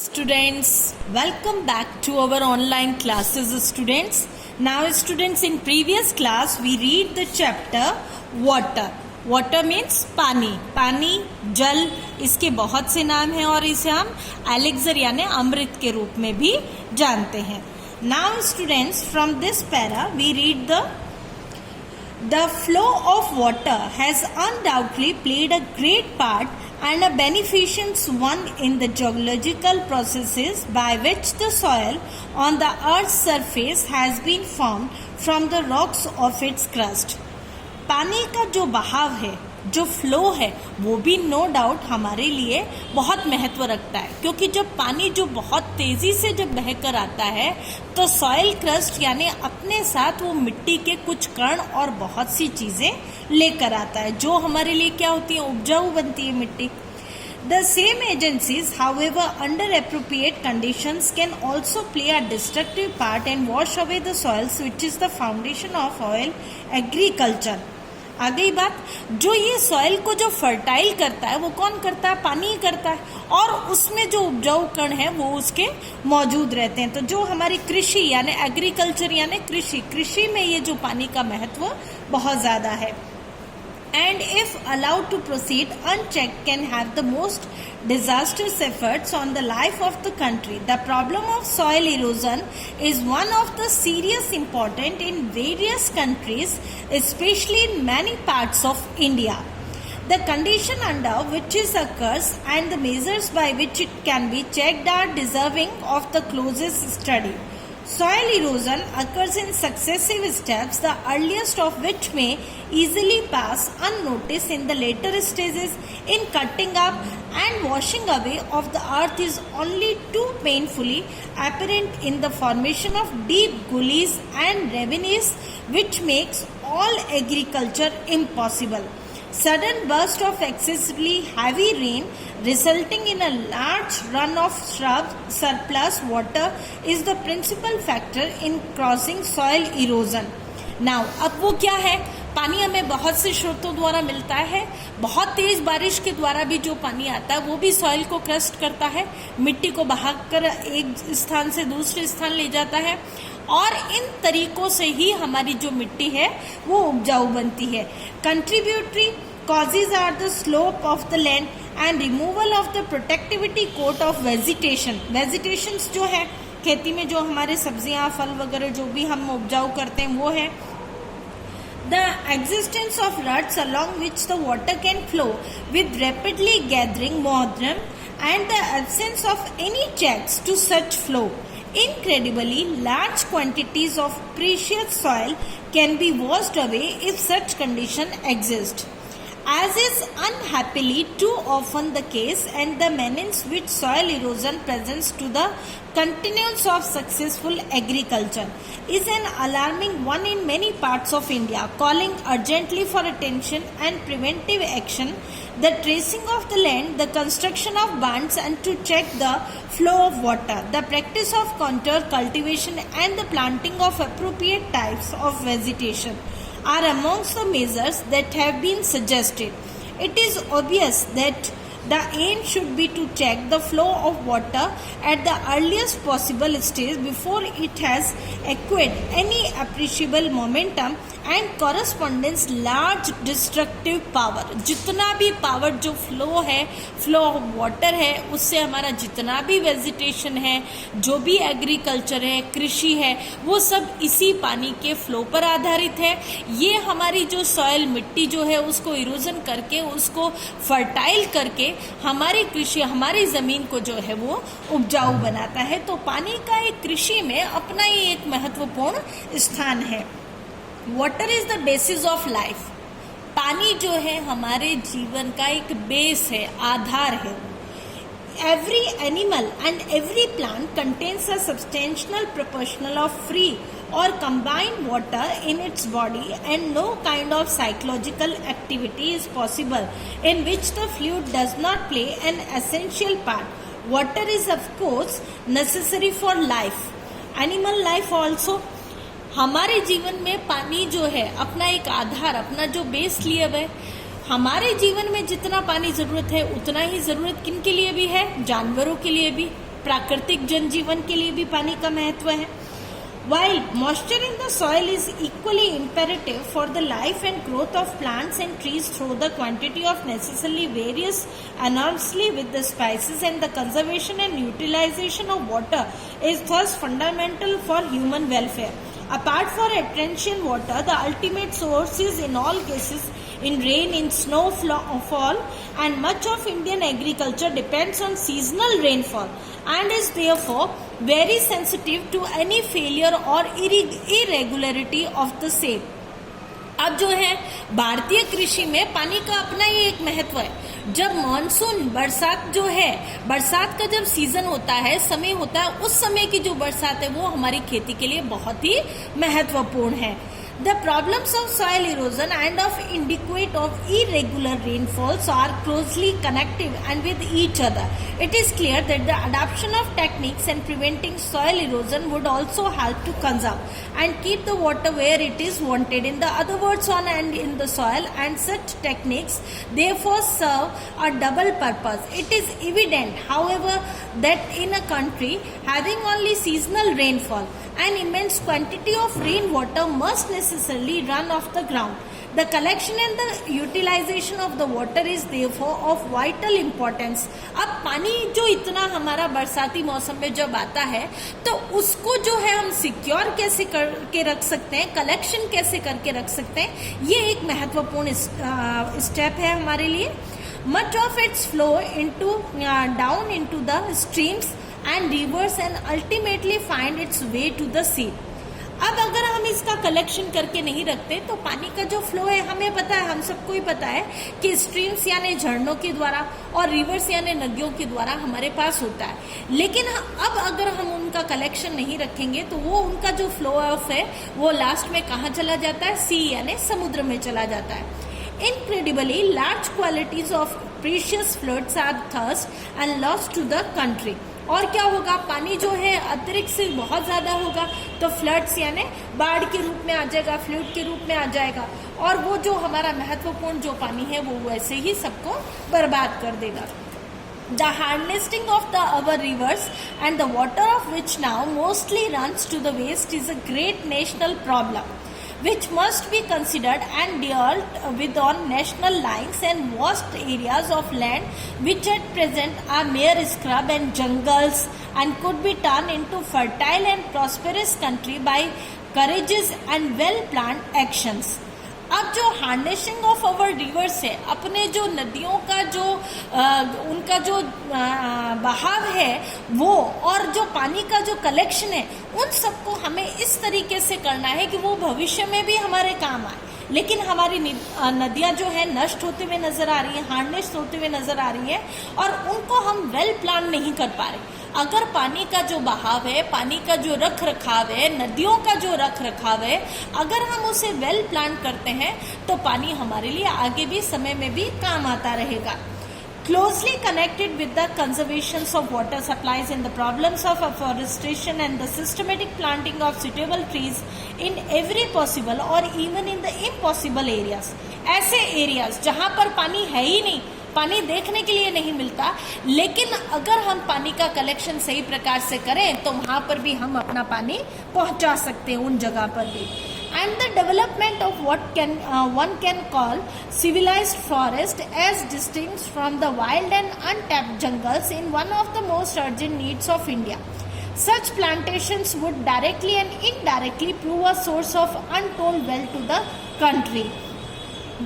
Students, welcome back to our online classes students. Now students, in previous class we read the chapter water. Water means पानी. पानी जल इसके बहुत से नाम हैं और इसे हम एलिक्सर यानी अमृत के रूप में भी जानते हैं. Now students, from this para we read the flow of water has undoubtedly played a great part and a beneficent one in the geological processes by which the soil on the earth's surface has been formed from the rocks of its crust. पानी का जो बहाव है, जो flow है, वो भी no doubt हमारे लिए बहुत महत्व रखता है, क्योंकि जब पानी जो बहुत तेजी से जब बहकर आता है तो सॉइल क्रस्ट यानी अपने साथ वो मिट्टी के कुछ कण और बहुत सी चीजें लेकर आता है, जो हमारे लिए क्या होती है, उपजाऊ बनती है मिट्टी. The same agencies, however, under appropriate conditions, can also play a destructive part and wash away the soils, which is the foundation of oil agriculture. आ गई बात. जो ये सॉइल को जो फर्टाइल करता है वो कौन करता है, पानी ही करता है, और उसमें जो उपजाऊ कण है वो उसके मौजूद रहते हैं. तो जो हमारी कृषि यानी एग्रीकल्चर यानी कृषि में ये जो पानी का महत्व बहुत ज्यादा है. And if allowed to proceed unchecked can have the most disastrous effects on the life of the country. The problem of soil erosion is one of the serious important in various countries, especially in many parts of India. The condition under which it occurs and the measures by which it can be checked are deserving of the closest study. Soil erosion occurs in successive steps, the earliest of which may easily pass unnoticed in the later stages. In cutting up and washing away of the earth is only too painfully apparent in the formation of deep gullies and ravines, which makes all agriculture impossible. Sudden burst of excessively heavy rain resulting in a large run of surplus water is the principal factor in causing soil erosion. Now, अब वो क्या है, पानी हमें बहुत से स्रोतों द्वारा मिलता है. बहुत तेज बारिश के द्वारा भी जो पानी आता है वो भी सॉइल को क्रस्ट करता है, मिट्टी को बहाकर एक स्थान से दूसरे स्थान ले जाता है, और इन तरीकों से ही हमारी जो मिट्टी है वो उपजाऊ बनती है. Contributory causes are the slope of the land and removal of the protectivity coat of vegetation. Vegetations जो है खेती में जो हमारे सब्जियां फल वगैरह जो भी हम उपजाऊ करते हैं वो है. The existence of ruts along which the water can flow with rapidly gathering moisture and the absence of any checks to such flow. Incredibly large quantities of precious soil can be washed away if such condition exists, as is unhappily too often the case, and the menace which soil erosion presents to the continuance of successful agriculture is an alarming one in many parts of India, calling urgently for attention and preventive action, the tracing of the land, the construction of bunds, and to check the flow of water, the practice of contour cultivation, and the planting of appropriate types of vegetation are amongst the measures that have been suggested. It is obvious that the aim should be to check the flow of water at the earliest possible stage before it has acquired any appreciable momentum and correspondence large destructive power. जितना भी power जो flow है, flow of water है, उससे हमारा जितना भी vegetation है, जो भी एग्रीकल्चर है, कृषि है, वो सब इसी पानी के फ्लो पर आधारित है. ये हमारी जो सॉइल मिट्टी जो है उसको इरोजन करके उसको फर्टाइल करके हमारी कृषि हमारी जमीन को जो है वो उपजाऊ बनाता है. तो पानी का एक कृषि में अपना ही एक महत्वपूर्ण स्थान है. Water is the basis of life. पानी जो है हमारे जीवन का एक बेस है, आधार है. Every animal and every plant contains a substantial proportional of free or combined water in its body, and no kind of psychological activity is possible in which the fluid does not play an essential part. Water is of course necessary for life, animal life also. हमारे जीवन में पानी जो है अपना एक आधार, अपना जो बेस लिए हुए. हमारे जीवन में जितना पानी जरूरत है उतना ही जरूरत किन के लिए भी है, जानवरों के लिए भी. प्राकृतिक जनजीवन के लिए भी पानी का महत्व है. While moisture in the soil is equally imperative for the life and growth of plants and trees through the quantity of necessarily varies enormously with the species, and the conservation and utilization of water is thus fundamental for human welfare. Apart from torrential water, the ultimate source is in all cases in rain, in snowfall, and much of Indian agriculture depends on seasonal rainfall and is therefore very sensitive to any failure or irregularity of the same. अब जो है भारतीय कृषि में पानी का अपना ही एक महत्व है. जब मानसून बरसात जो है, बरसात का जब सीजन होता है, समय होता है, उस समय की जो बरसात है वो हमारी खेती के लिए बहुत ही महत्वपूर्ण है. The problems of soil erosion and of inadequate or irregular rainfalls are closely connected and with each other. It is clear that the adoption of techniques and preventing soil erosion would also help to conserve and keep the water where it is wanted. In the other words, on and in the soil, and such techniques therefore serve a double purpose. It is evident, however, that in a country having only seasonal rainfall, an immense quantity of rainwater must necessarily run off the ground. The collection and the utilization of the water is therefore of vital importance. अब पानी जो इतना हमारा बरसाती मौसम में जब आता है तो उसको जो है हम सिक्योर कैसे करके रख सकते हैं, कलेक्शन कैसे करके रख सकते हैं, ये एक महत्वपूर्ण स्टेप है हमारे लिए. Much of its flow down into the streams and rivers and ultimately find its way to the sea. अब अगर हम इसका कलेक्शन करके नहीं रखते तो पानी का जो फ्लो है, हमें पता है, हम सबको ही पता है कि स्ट्रीम्स यानी झरनों के द्वारा और रिवर्स यानी नदियों के द्वारा हमारे पास होता है. लेकिन अब अगर हम उनका कलेक्शन नहीं रखेंगे तो वो उनका जो फ्लो ऑफ है वो लास्ट में कहाँ चला जाता है, सी यानी समुद्र में चला जाता है. Incredibly large quantities of precious floods are thus and lost to the country. और क्या होगा, पानी जो है अतिरिक्त से बहुत ज़्यादा होगा तो फ्लड्स यानी बाढ़ के रूप में आ जाएगा, फ्लड के रूप में आ जाएगा, और वो जो हमारा महत्वपूर्ण जो पानी है वो वैसे ही सबको बर्बाद कर देगा. The harnessing of our rivers and the water of which now mostly runs to the waste is a great national problem, which must be considered and dealt with on national lines and vast areas of land which at present are mere scrub and jungles and could be turned into fertile and prosperous country by courageous and well planned actions. अब जो harnessing of our reverse है, अपने जो नदियों का जो उनका जो बहाव है वो, और जो पानी का जो कलेक्शन है, उन सबको हमें इस तरीके से करना है कि वो भविष्य में भी हमारे काम आए. लेकिन हमारी नदियां जो है नष्ट होते हुए नजर आ रही है, हार्नेस होते हुए नजर आ रही है, और उनको हम वेल प्लान नहीं कर पा रहे. अगर पानी का जो बहाव है, पानी का जो रख रखाव है, नदियों का जो रख रखाव है, अगर हम उसे वेल प्लान करते हैं तो पानी हमारे लिए आगे भी समय में भी काम आता रहेगा. Closely connected with the conservation of water supplies and the problems of afforestation and the systematic planting of suitable trees in every possible or even in the impossible areas. ऐसे areas जहाँ पर पानी है ही नहीं, पानी देखने के लिए नहीं मिलता, लेकिन अगर हम पानी का कलेक्शन सही प्रकार से करें तो वहाँ पर भी हम अपना पानी पहुँचा सकते हैं उन जगह पर भी. And the development of what one can call civilized forest as distinct from the wild and untapped jungles in one of the most urgent needs of India. Such plantations would directly and indirectly prove a source of untold wealth to the country.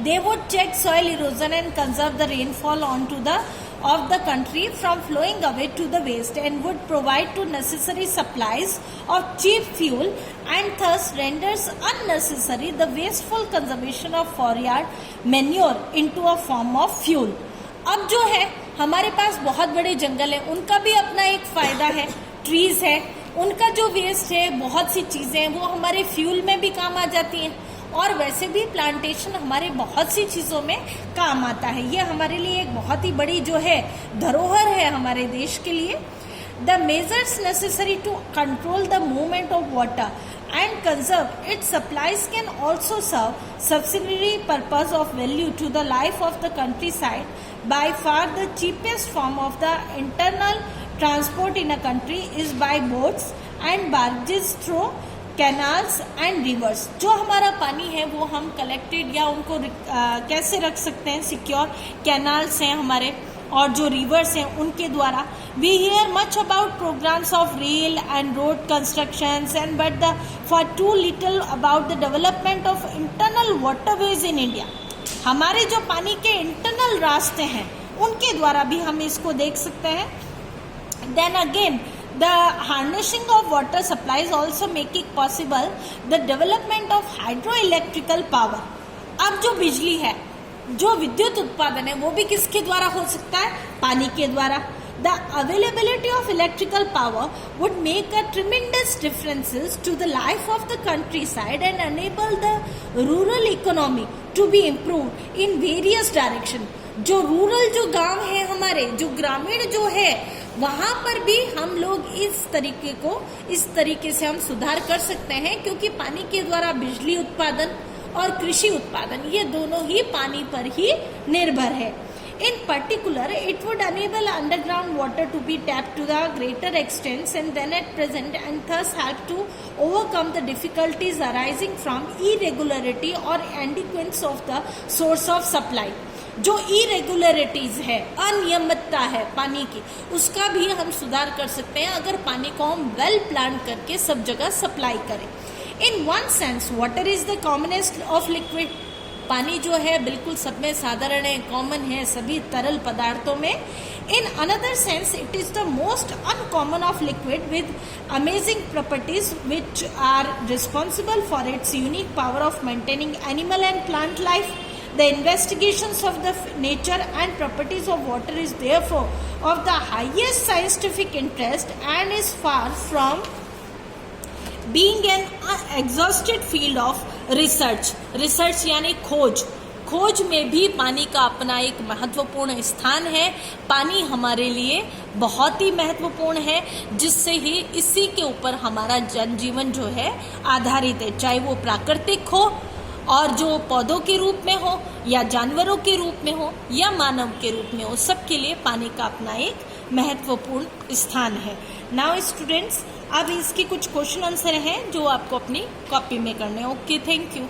They would check soil erosion and conserve the rainfall of the country from flowing away to the waste, and would provide to necessary supplies of cheap fuel and thus renders unnecessary the wasteful consumption of forest manure into a form of fuel. अब जो है हमारे पास बहुत बड़े जंगल हैं, उनका भी अपना एक फायदा है, ट्रीज है, उनका जो वेस्ट है, बहुत सी चीजें हैं वो हमारे फ्यूल में भी काम आ जाती हैं, और वैसे भी प्लांटेशन हमारे बहुत सी चीज़ों में काम आता है. ये हमारे लिए एक बहुत ही बड़ी जो है धरोहर है हमारे देश के लिए. The measures necessary to control the movement of water and conserve its supplies can also serve subsidiary purpose of value to the life of the countryside. By far the cheapest form of the internal transport in a country is by boats and barges through canals and reverse. जो हमारा पानी है वो हम collected या उनको कैसे रख सकते हैं, सिक्योर कैनाल्स हैं हमारे और जो रिवर्स हैं उनके द्वारा। We hear much about programmes of rail and road constructions and but the far too little about the development of internal waterways in India. हमारे जो पानी के इंटरनल रास्ते हैं उनके द्वारा भी हम इसको देख सकते हैं। Then again the harnessing of water supplies also make it possible the development of hydroelectrical power। अब जो बिजली है, जो विद्युत उत्पादन है वो भी किसके द्वारा हो सकता है, पानी के द्वारा। The availability of electrical power would make a tremendous differences to the life of the countryside and enable the rural economy to be improved in various direction। जो रूरल जो गांव है हमारे, जो ग्रामीण जो है वहां पर भी हम लोग इस तरीके से हम सुधार कर सकते हैं, क्योंकि पानी के द्वारा बिजली उत्पादन और कृषि उत्पादन ये दोनों ही पानी पर ही निर्भर है। In particular, it would enable underground water to be tapped to the greater extent and than at present, and thus help to overcome the difficulties arising from irregularity or inadequacy of the source of supply। जो irregularities है, अनियमितता है पानी की, उसका भी हम सुधार कर सकते हैं अगर पानी को हम वेल प्लान करके सब जगह सप्लाई करें। In one sense water is the commonest of liquid. पानी जो है बिल्कुल सब में साधारण है, कॉमन है सभी तरल पदार्थों में। In another sense it is the most uncommon of liquid with amazing properties which are responsible for its unique power of maintaining animal and plant life. The investigations of the nature and properties of water is therefore of the highest scientific interest and is far from being an exhausted field of research। Research यानी खोज में भी पानी का अपना एक महत्वपूर्ण स्थान है। पानी हमारे लिए बहुत ही महत्वपूर्ण है, जिससे ही इसी के ऊपर हमारा जनजीवन जो है आधारित है, चाहे वो प्राकृतिक हो और जो पौधों के रूप में हो या जानवरों के रूप में हो या मानव के रूप में हो, सबके लिए पानी का अपना एक महत्वपूर्ण स्थान है। नाउ स्टूडेंट्स, अब इसके कुछ क्वेश्चन आंसर हैं जो आपको अपनी कॉपी में करने हैं। Okay, thank you.